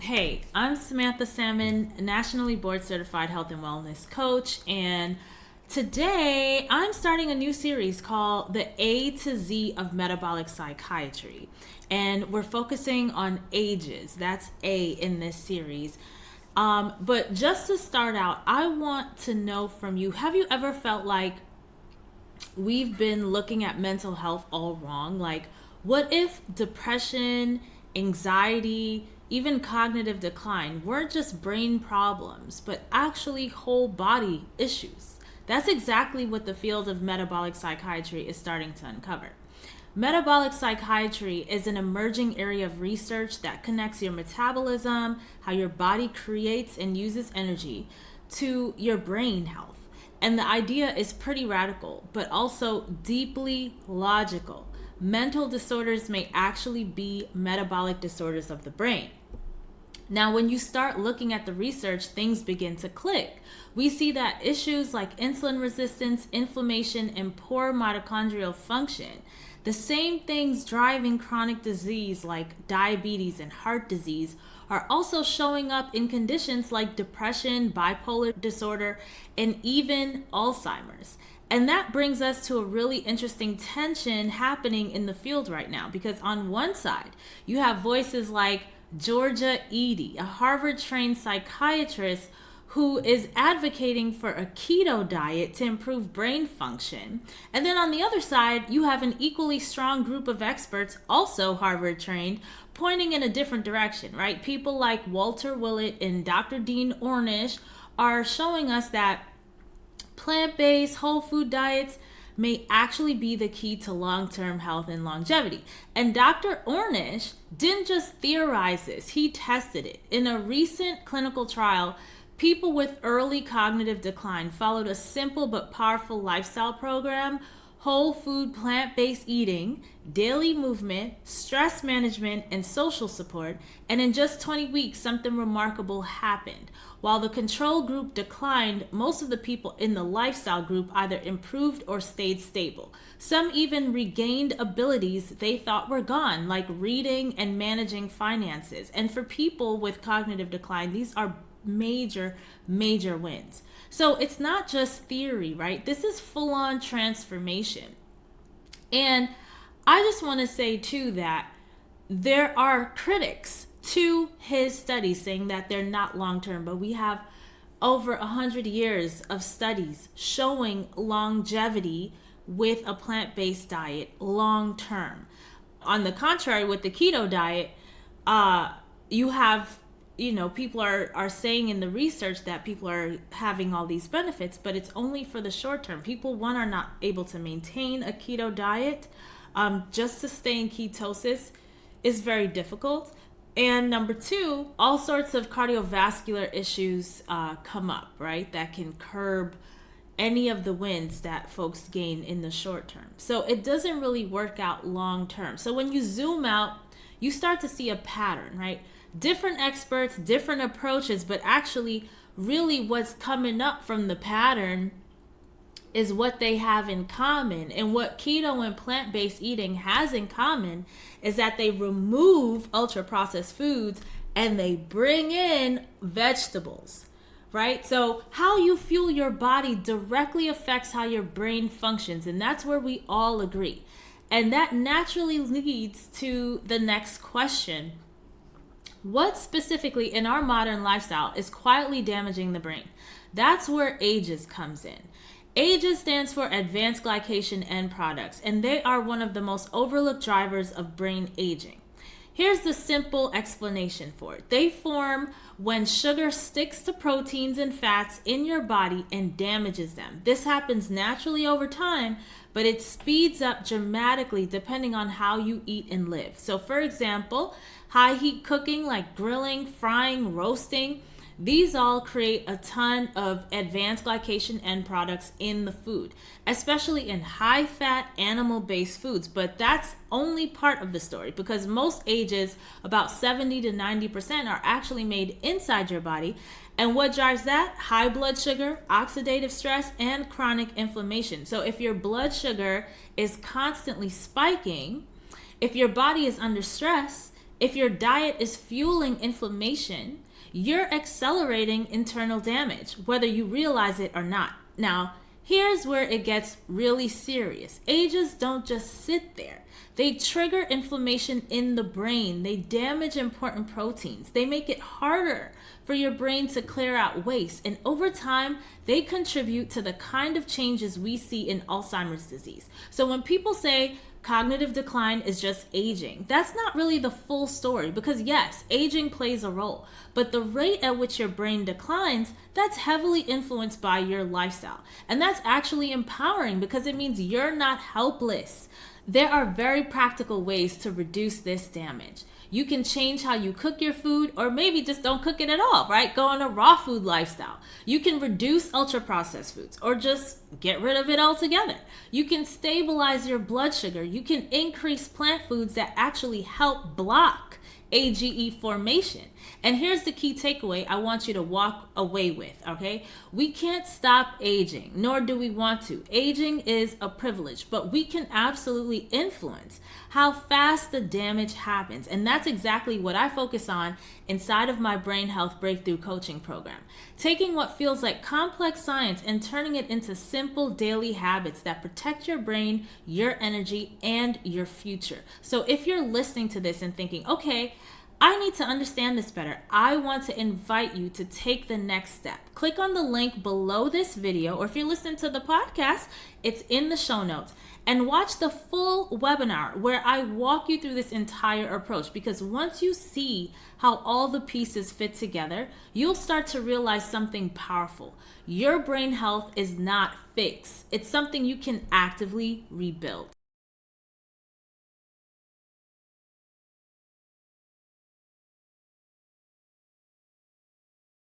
Hey, I'm Samantha Salmon, nationally board certified health and wellness coach, and today I'm starting a new series called The A to Z of Metabolic Psychiatry. And we're focusing on ages. That's A in this series. But just to start out, I want to know from you, have you ever felt like we've been looking at mental health all wrong? Like, what if depression, anxiety, even cognitive decline weren't just brain problems, but actually whole body issues? That's exactly what the field of metabolic psychiatry is starting to uncover. Metabolic psychiatry is an emerging area of research that connects your metabolism, how your body creates and uses energy, to your brain health. And the idea is pretty radical, but also deeply logical. Mental disorders may actually be metabolic disorders of the brain. Now, when you start looking at the research, things begin to click. We see that issues like insulin resistance, inflammation, and poor mitochondrial function, the same things driving chronic disease like diabetes and heart disease, are also showing up in conditions like depression, bipolar disorder, and even Alzheimer's. And that brings us to a really interesting tension happening in the field right now, because on one side, you have voices like Georgia Edie, a Harvard-trained psychiatrist who is advocating for a keto diet to improve brain function. And then on the other side, you have an equally strong group of experts, also Harvard-trained, pointing in a different direction, right? People like Walter Willett and Dr. Dean Ornish are showing us that plant-based whole food diets may actually be the key to long-term health and longevity. And Dr. Ornish didn't just theorize this, he tested it. In a recent clinical trial, people with early cognitive decline followed a simple but powerful lifestyle program: whole food, plant-based eating, daily movement, stress management, and social support. And in just 20 weeks, something remarkable happened. While the control group declined, most of the people in the lifestyle group either improved or stayed stable. Some even regained abilities they thought were gone, like reading and managing finances. And for people with cognitive decline, these are major wins. So it's not just theory, right? This is full-on transformation. And I just want to say too that there are critics to his studies saying that they're not long-term, but we have over 100 years of studies showing longevity with a plant-based diet long-term. On the contrary, with the keto diet, you have people are saying in the research that people are having all these benefits, but it's only for the short term. People, one, are not able to maintain a keto diet. Just to stay in ketosis is very difficult. And number two, all sorts of cardiovascular issues come up, right? That can curb any of the wins that folks gain in the short term. So it doesn't really work out long term. So when you zoom out, you start to see a pattern, right? Different experts, different approaches, but actually really what's coming up from the pattern is what they have in common. And what keto and plant-based eating has in common is that they remove ultra-processed foods and they bring in vegetables, right? So how you fuel your body directly affects how your brain functions, and that's where we all agree. And that naturally leads to the next question. What specifically in our modern lifestyle is quietly damaging the brain? That's where AGEs comes in. AGEs stands for Advanced Glycation End Products, and they are one of the most overlooked drivers of brain aging. Here's the simple explanation for it. They form when sugar sticks to proteins and fats in your body and damages them. This happens naturally over time, but it speeds up dramatically depending on how you eat and live. So for example, high heat cooking like grilling, frying, roasting, these all create a ton of advanced glycation end products in the food, especially in high-fat animal-based foods. But that's only part of the story, because most AGEs, about 70 to 90%, are actually made inside your body. And what drives that? High blood sugar, oxidative stress, and chronic inflammation. So if your blood sugar is constantly spiking, if your body is under stress, If your diet is fueling inflammation, you're accelerating internal damage, whether you realize it or not. Now, here's where it gets really serious. Ages don't just sit there. They trigger inflammation in the brain. They damage important proteins. They make it harder for your brain to clear out waste. And over time, they contribute to the kind of changes we see in Alzheimer's disease. So when people say cognitive decline is just aging, that's not really the full story, because yes, aging plays a role, but the rate at which your brain declines, that's heavily influenced by your lifestyle. And that's actually empowering, because it means you're not helpless. There are very practical ways to reduce this damage. You can change how you cook your food, or maybe just don't cook it at all, right? Go on a raw food lifestyle. You can reduce ultra-processed foods, or just get rid of it altogether. You can stabilize your blood sugar. You can increase plant foods that actually help block AGE formation. And here's the key takeaway I want you to walk away with, okay? We can't stop aging, nor do we want to. Aging is a privilege, but we can absolutely influence how fast the damage happens. And that's exactly what I focus on inside of my Brain Health Breakthrough Coaching Program. Taking what feels like complex science and turning it into simple daily habits that protect your brain, your energy, and your future. So if you're listening to this and thinking, okay, I need to understand this better, I want to invite you to take the next step. Click on the link below this video, or if you're listening to the podcast, it's in the show notes, and watch the full webinar where I walk you through this entire approach. Because once you see how all the pieces fit together, you'll start to realize something powerful. Your brain health is not fixed. It's something you can actively rebuild.